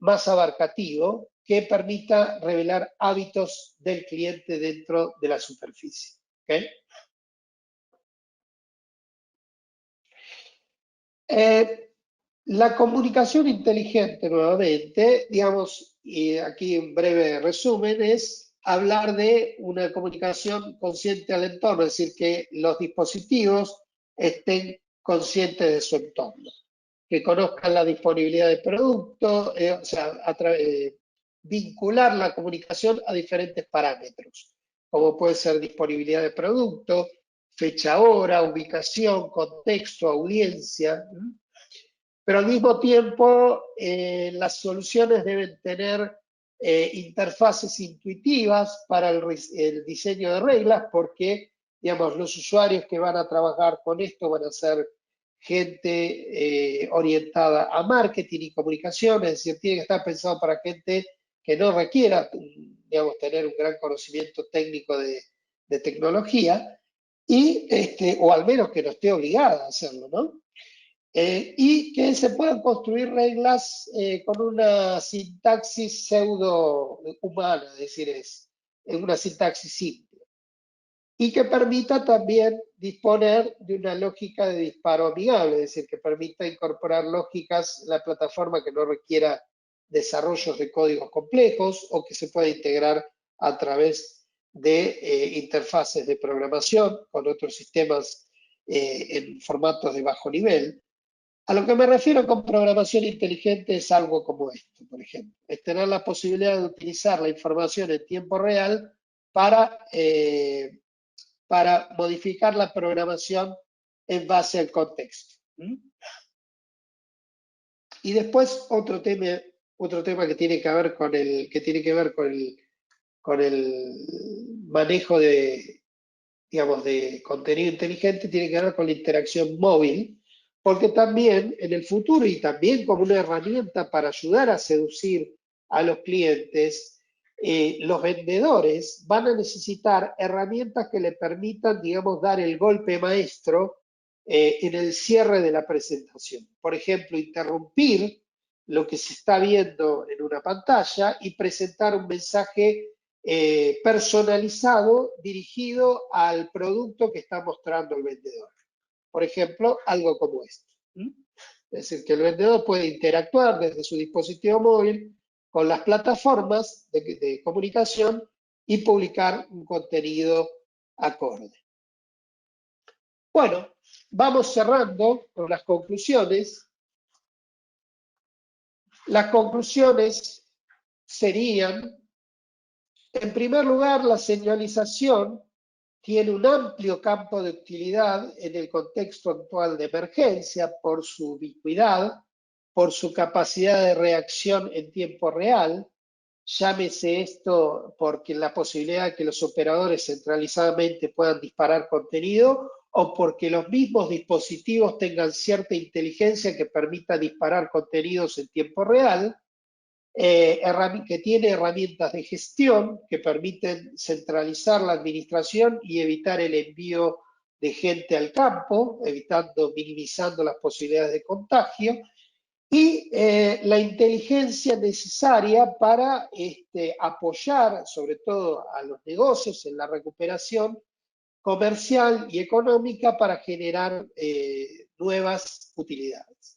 más abarcativo que permita revelar hábitos del cliente dentro de la superficie. ¿Okay? La comunicación inteligente, nuevamente, digamos, y aquí un breve resumen, es hablar de una comunicación consciente al entorno, es decir, que los dispositivos estén conscientes de su entorno, que conozcan la disponibilidad de productos, o sea, vincular la comunicación a diferentes parámetros, como puede ser disponibilidad de producto, fecha, hora, ubicación, contexto, audiencia. Pero al mismo tiempo las soluciones deben tener interfaces intuitivas para el diseño de reglas, porque, digamos, los usuarios que van a trabajar con esto van a ser gente orientada a marketing y comunicación, es decir, tiene que estar pensado para gente que no requiera, digamos, tener un gran conocimiento técnico de tecnología, y, o al menos que no esté obligada a hacerlo, ¿no? Y que se puedan construir reglas con una sintaxis pseudo humana, es decir, es una sintaxis simple, y que permita también disponer de una lógica de disparo amigable, es decir, que permita incorporar lógicas en la plataforma que no requiera desarrollos de códigos complejos, o que se pueda integrar a través de interfaces de programación con otros sistemas en formatos de bajo nivel. A lo que me refiero con programación inteligente es algo como esto, por ejemplo. Es tener la posibilidad de utilizar la información en tiempo real para modificar la programación en base al contexto. Y después otro tema que tiene que ver con el manejo de digamos, de contenido inteligente tiene que ver con la interacción móvil, porque también en el futuro y también como una herramienta para ayudar a seducir a los clientes, los vendedores van a necesitar herramientas que le permitan, digamos, dar el golpe maestro en el cierre de la presentación. Por ejemplo, interrumpir lo que se está viendo en una pantalla y presentar un mensaje personalizado dirigido al producto que está mostrando el vendedor. Por ejemplo, algo como esto. Es decir, que el vendedor puede interactuar desde su dispositivo móvil con las plataformas de comunicación y publicar un contenido acorde. Bueno, vamos cerrando con las conclusiones. Las conclusiones serían, en primer lugar, la señalización tiene un amplio campo de utilidad en el contexto actual de emergencia por su ubicuidad, por su capacidad de reacción en tiempo real. Llámese esto porque la posibilidad de que los operadores centralizadamente puedan disparar contenido o porque los mismos dispositivos tengan cierta inteligencia que permita disparar contenidos en tiempo real. Que tiene herramientas de gestión que permiten centralizar la administración y evitar el envío de gente al campo, minimizando las posibilidades de contagio, y la inteligencia necesaria para apoyar sobre todo a los negocios en la recuperación comercial y económica para generar nuevas utilidades.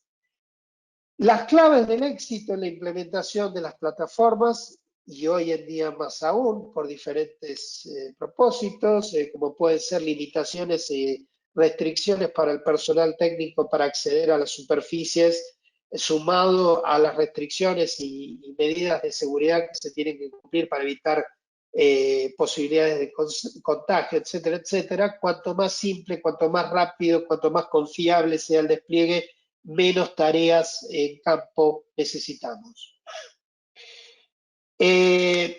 Las claves del éxito en la implementación de las plataformas, y hoy en día más aún por diferentes propósitos, como pueden ser limitaciones y restricciones para el personal técnico para acceder a las superficies, sumado a las restricciones y medidas de seguridad que se tienen que cumplir para evitar posibilidades de contagio, etcétera, etcétera. Cuanto más simple, cuanto más rápido, cuanto más confiable sea el despliegue, menos tareas en campo necesitamos. Hay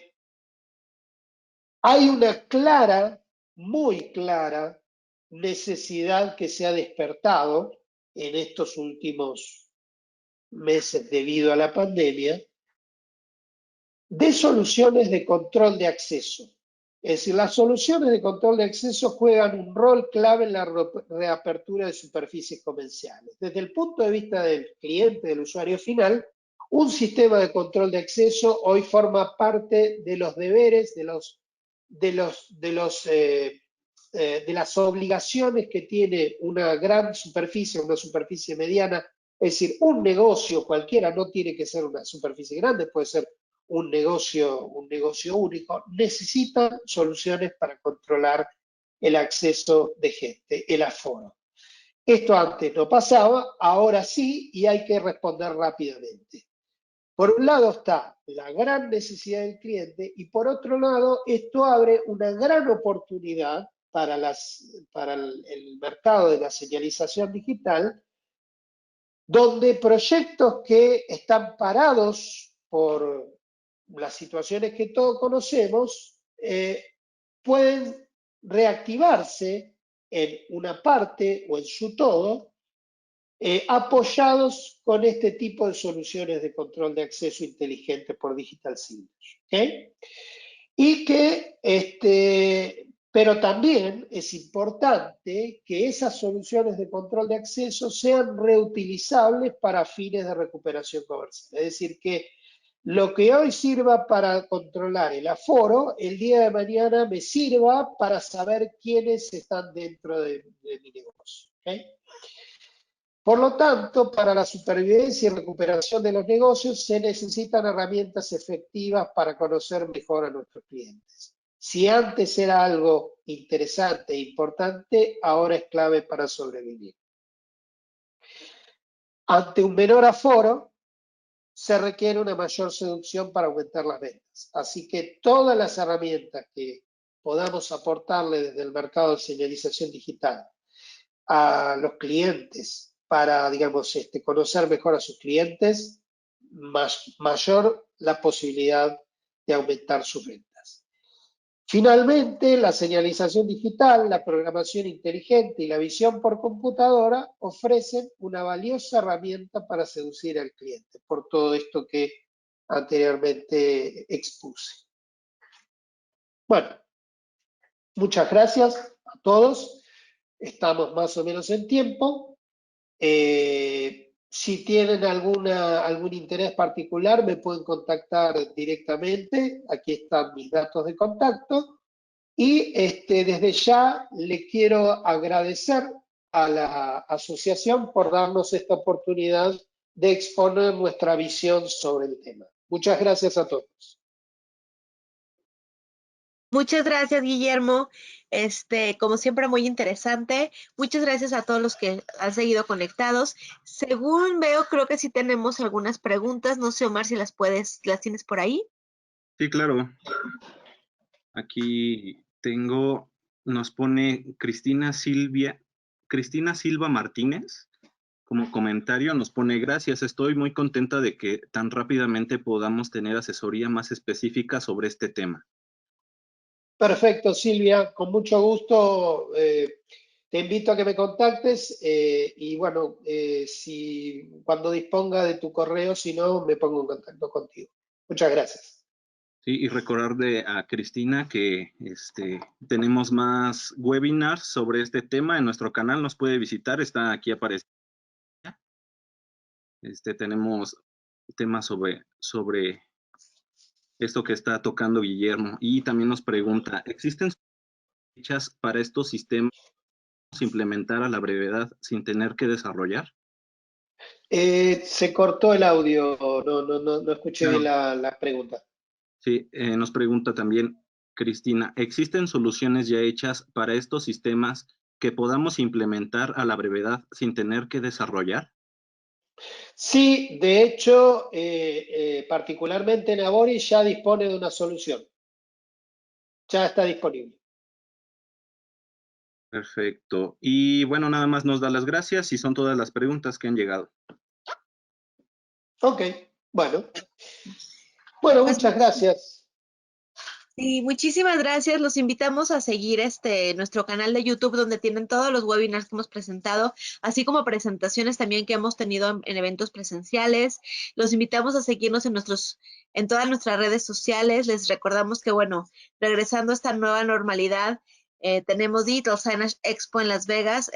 una clara, muy clara, necesidad que se ha despertado en estos últimos meses debido a la pandemia, de soluciones de control de acceso. Es decir, las soluciones de control de acceso juegan un rol clave en la reapertura de superficies comerciales. Desde el punto de vista del cliente, del usuario final, un sistema de control de acceso hoy forma parte de los deberes, de las obligaciones que tiene una gran superficie, una superficie mediana. Es decir, un negocio cualquiera, no tiene que ser una superficie grande, puede ser un negocio único, necesitan soluciones para controlar el acceso de gente, el aforo. Esto antes no pasaba, ahora sí, y hay que responder rápidamente. Por un lado está la gran necesidad del cliente y por otro lado esto abre una gran oportunidad para el mercado de la señalización digital, donde proyectos que están parados por las situaciones que todos conocemos pueden reactivarse en una parte o en su todo, apoyados con este tipo de soluciones de control de acceso inteligente por Digital Signage. ¿Okay? Y pero también es importante que esas soluciones de control de acceso sean reutilizables para fines de recuperación comercial. Es decir, que lo que hoy sirva para controlar el aforo, el día de mañana me sirva para saber quiénes están dentro de mi negocio. ¿Okay? Por lo tanto, para la supervivencia y recuperación de los negocios se necesitan herramientas efectivas para conocer mejor a nuestros clientes. Si antes era algo interesante e importante, ahora es clave para sobrevivir. Ante un menor aforo, se requiere una mayor seducción para aumentar las ventas. Así que todas las herramientas que podamos aportarle desde el mercado de señalización digital a los clientes para, digamos, conocer mejor a sus clientes, mayor la posibilidad de aumentar sus ventas. Finalmente, la señalización digital, la programación inteligente y la visión por computadora ofrecen una valiosa herramienta para seducir al cliente, por todo esto que anteriormente expuse. Bueno, muchas gracias a todos. Estamos más o menos en tiempo. Si tienen algún interés particular, me pueden contactar directamente. Aquí están mis datos de contacto. Y desde ya le quiero agradecer a la asociación por darnos esta oportunidad de exponer nuestra visión sobre el tema. Muchas gracias a todos. Muchas gracias, Guillermo. Como siempre, muy interesante. Muchas gracias a todos los que han seguido conectados. Según veo, creo que sí tenemos algunas preguntas. No sé, Omar, si las tienes por ahí. Sí, claro. Aquí tengo, nos pone Cristina Silva Martínez. Como comentario nos pone: gracias, estoy muy contenta de que tan rápidamente podamos tener asesoría más específica sobre este tema. Perfecto, Silvia, con mucho gusto. Te invito a que me contactes y bueno, cuando disponga de tu correo, si no, me pongo en contacto contigo. Muchas gracias. Sí, y recordar a Cristina que tenemos más webinars sobre este tema en nuestro canal. Nos puede visitar, está aquí apareciendo. Tenemos temas sobre esto que está tocando Guillermo. Y también nos pregunta: ¿existen fechas para estos sistemas implementar a la brevedad sin tener que desarrollar? Se cortó el audio, no escuché Claro. bien la pregunta. Sí, nos pregunta también Cristina: ¿existen soluciones ya hechas para estos sistemas que podamos implementar a la brevedad sin tener que desarrollar? Sí, de hecho, particularmente Nabori ya dispone de una solución. Ya está disponible. Perfecto. Y bueno, nada más nos da las gracias y son todas las preguntas que han llegado. Ok, bueno. Bueno, Pues, muchas gracias. sí, muchísimas gracias. Los invitamos a seguir nuestro canal de YouTube, donde tienen todos los webinars que hemos presentado, así como presentaciones también que hemos tenido en eventos presenciales. Los invitamos a seguirnos en todas nuestras redes sociales. Les recordamos que, bueno, regresando a esta nueva normalidad, tenemos Digital Signage Expo en Las Vegas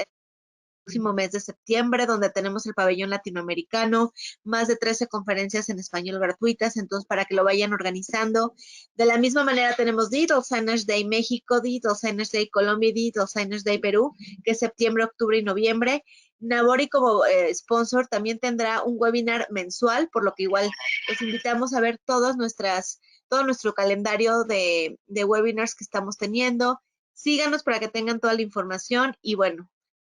próximo mes de septiembre, donde tenemos el pabellón latinoamericano, más de 13 conferencias en español gratuitas, entonces para que lo vayan organizando. De la misma manera tenemos Digital Signage Day México, Digital Signage Day Colombia y Digital Signage Day Perú, que es septiembre, octubre y noviembre. Nabori como sponsor también tendrá un webinar mensual, por lo que igual los invitamos a ver todo nuestro calendario de webinars que estamos teniendo. Síganos para que tengan toda la información y bueno,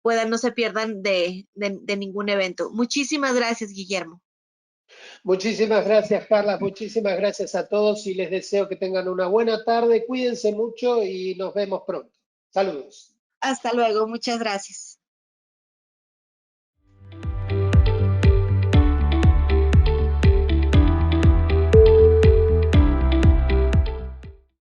no se pierdan de ningún evento. Muchísimas gracias, Guillermo. Muchísimas gracias, Carla. Muchísimas gracias a todos y les deseo que tengan una buena tarde. Cuídense mucho y nos vemos pronto. Saludos. Hasta luego. Muchas gracias.